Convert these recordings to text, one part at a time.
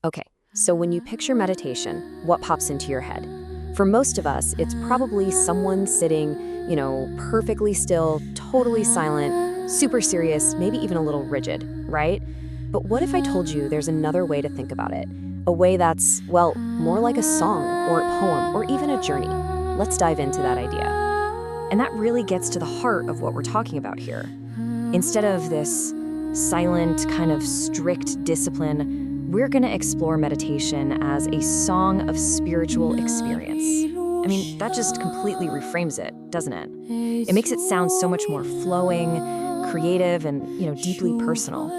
Okay, so when you picture meditation, what pops into your head? For most of us, it's probably someone sitting, perfectly still, totally silent, super serious, maybe even a little rigid, right? But what if I told you there's another way to think about it? A way that's, well, more like a song or a poem or even a journey. Let's dive into that idea. And that really gets to the heart of what we're talking about here. Instead of this silent, kind of strict discipline, we're going to explore meditation as a song of spiritual experience. I mean, that just completely reframes it, doesn't it? It makes it sound so much more flowing, creative, and, deeply personal.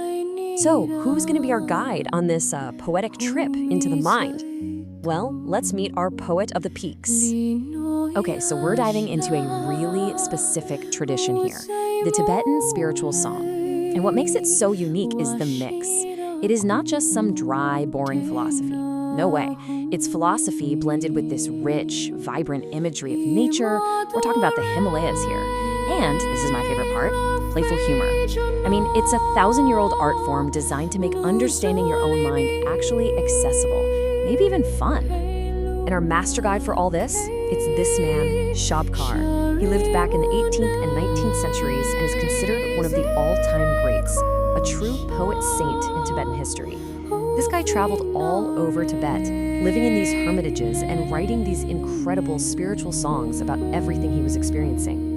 So, who's going to be our guide on this poetic trip into the mind? Well, let's meet our poet of the peaks. Okay, so we're diving into a really specific tradition here, the Tibetan spiritual song. And what makes it so unique is the mix. It is not just some dry, boring philosophy. No way. It's philosophy blended with this rich, vibrant imagery of nature. We're talking about the Himalayas here. And, this is my favorite part, playful humor. I mean, it's a 1,000-year-old art form designed to make understanding your own mind actually accessible, maybe even fun. And our master guide for all this? It's this man, Shabkar. He lived back in the 18th and 19th centuries and is considered one of the all-time greats, a true poet saint in Tibetan history. This guy traveled all over Tibet, living in these hermitages and writing these incredible spiritual songs about everything he was experiencing.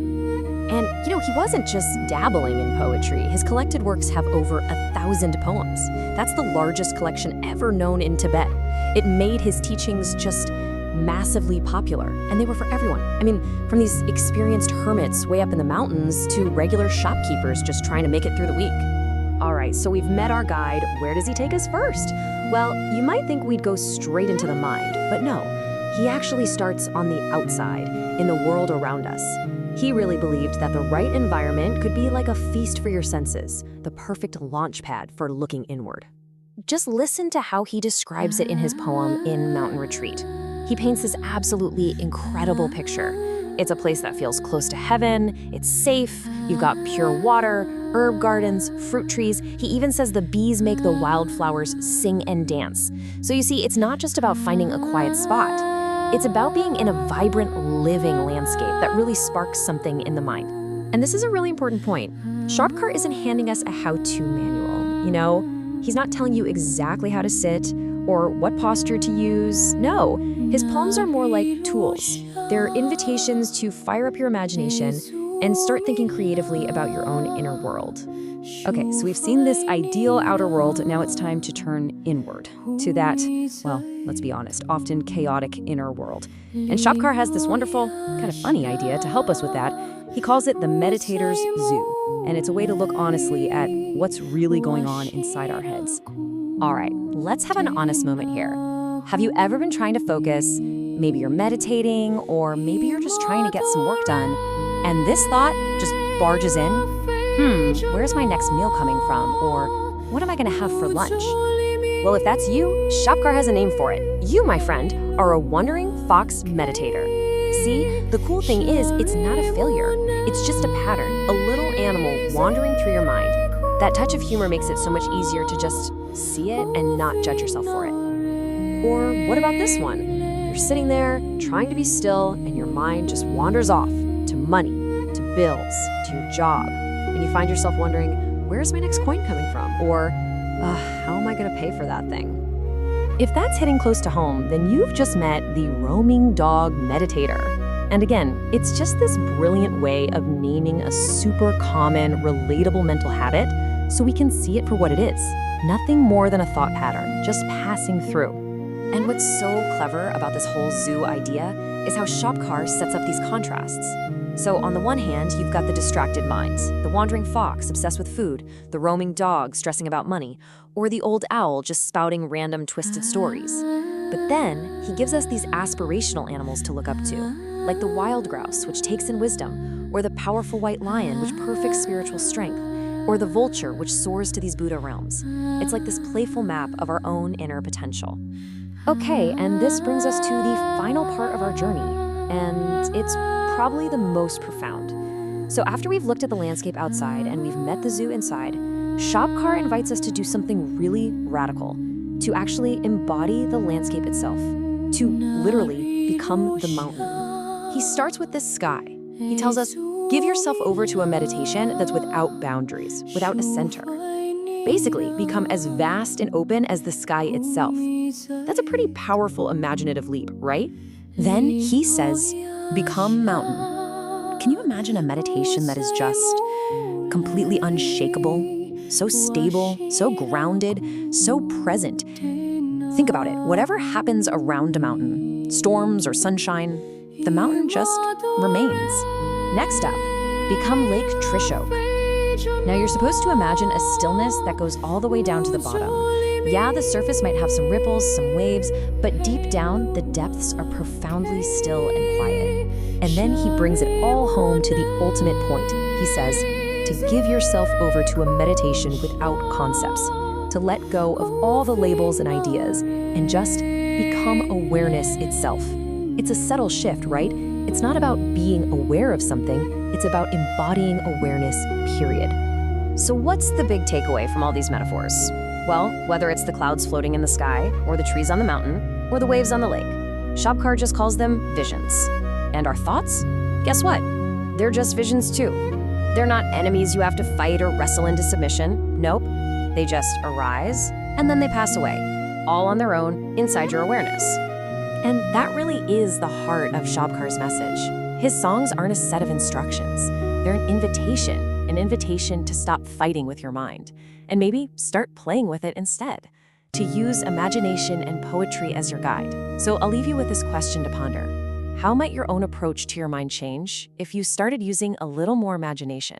And, he wasn't just dabbling in poetry. His collected works have over 1,000 poems. That's the largest collection ever known in Tibet. It made his teachings just massively popular, and they were for everyone. I mean, from these experienced hermits way up in the mountains to regular shopkeepers just trying to make it through the week. All right, so we've met our guide. Where does he take us first? Well, you might think we'd go straight into the mind, but no. He actually starts on the outside, in the world around us. He really believed that the right environment could be like a feast for your senses, the perfect launch pad for looking inward. Just listen to how he describes it in his poem, In Mountain Retreat. He paints this absolutely incredible picture. It's a place that feels close to heaven, it's safe, you've got pure water, herb gardens, fruit trees. He even says the bees make the wildflowers sing and dance. So you see, it's not just about finding a quiet spot. It's about being in a vibrant, living landscape that really sparks something in the mind. And this is a really important point. Shabkar isn't handing us a how-to manual, He's not telling you exactly how to sit or what posture to use. No, his poems are more like tools. They're invitations to fire up your imagination and start thinking creatively about your own inner world. Okay, so we've seen this ideal outer world. Now it's time to turn inward to that, well, let's be honest, often chaotic inner world. And Shabkar has this wonderful, kind of funny idea to help us with that. He calls it the meditator's zoo, and it's a way to look honestly at what's really going on inside our heads. All right, let's have an honest moment here. Have you ever been trying to focus? Maybe you're meditating, or maybe you're just trying to get some work done, and this thought just barges in. Where's my next meal coming from? Or what am I gonna have for lunch? Well, if that's you, Shabkar has a name for it. You, my friend, are a wandering fox meditator. See, the cool thing is, it's not a failure. It's just a pattern, a little animal wandering through your mind. That touch of humor makes it so much easier to just see it and not judge yourself for it. Or what about this one? You're sitting there, trying to be still, and your mind just wanders off to money, to bills, to your job. And you find yourself wondering, where's my next coin coming from? Or, how am I gonna pay for that thing? If that's hitting close to home, then you've just met the roaming dog meditator. And again, it's just this brilliant way of naming a super common, relatable mental habit so we can see it for what it is. Nothing more than a thought pattern, just passing through. And what's so clever about this whole zoo idea is how Shabkar sets up these contrasts. So on the one hand, you've got the distracted mind, the wandering fox obsessed with food, the roaming dog stressing about money, or the old owl just spouting random twisted stories. But then, he gives us these aspirational animals to look up to, like the wild grouse, which takes in wisdom, or the powerful white lion, which perfects spiritual strength, or the vulture, which soars to these Buddha realms. It's like this playful map of our own inner potential. Okay, and this brings us to the final part of our journey, and it's probably the most profound. So after we've looked at the landscape outside and we've met the zoo inside, Shabkar invites us to do something really radical, to actually embody the landscape itself, to literally become the mountain. He starts with the sky. He tells us, give yourself over to a meditation that's without boundaries, without a center. Basically, become as vast and open as the sky itself. That's a pretty powerful imaginative leap, right? Then he says, become mountain. Can you imagine a meditation that is just completely unshakable, so stable, so grounded, so present? Think about it. Whatever happens around a mountain, storms or sunshine, the mountain just remains. Next up, become Lake Trishok. Now you're supposed to imagine a stillness that goes all the way down to the bottom. Yeah, the surface might have some ripples, some waves, but deep down, the depths are profoundly still and quiet. And then he brings it all home to the ultimate point. He says, to give yourself over to a meditation without concepts, to let go of all the labels and ideas, and just become awareness itself. It's a subtle shift, right? It's not about being aware of something, it's about embodying awareness, period. So what's the big takeaway from all these metaphors? Well, whether it's the clouds floating in the sky, or the trees on the mountain, or the waves on the lake, Shabkar just calls them visions. And our thoughts? Guess what? They're just visions too. They're not enemies you have to fight or wrestle into submission. Nope. They just arise, and then they pass away, all on their own, inside your awareness. And that really is the heart of Shabkar's message. His songs aren't a set of instructions. They're an invitation to stop fighting with your mind, and maybe start playing with it instead, to use imagination and poetry as your guide. So I'll leave you with this question to ponder. How might your own approach to your mind change if you started using a little more imagination?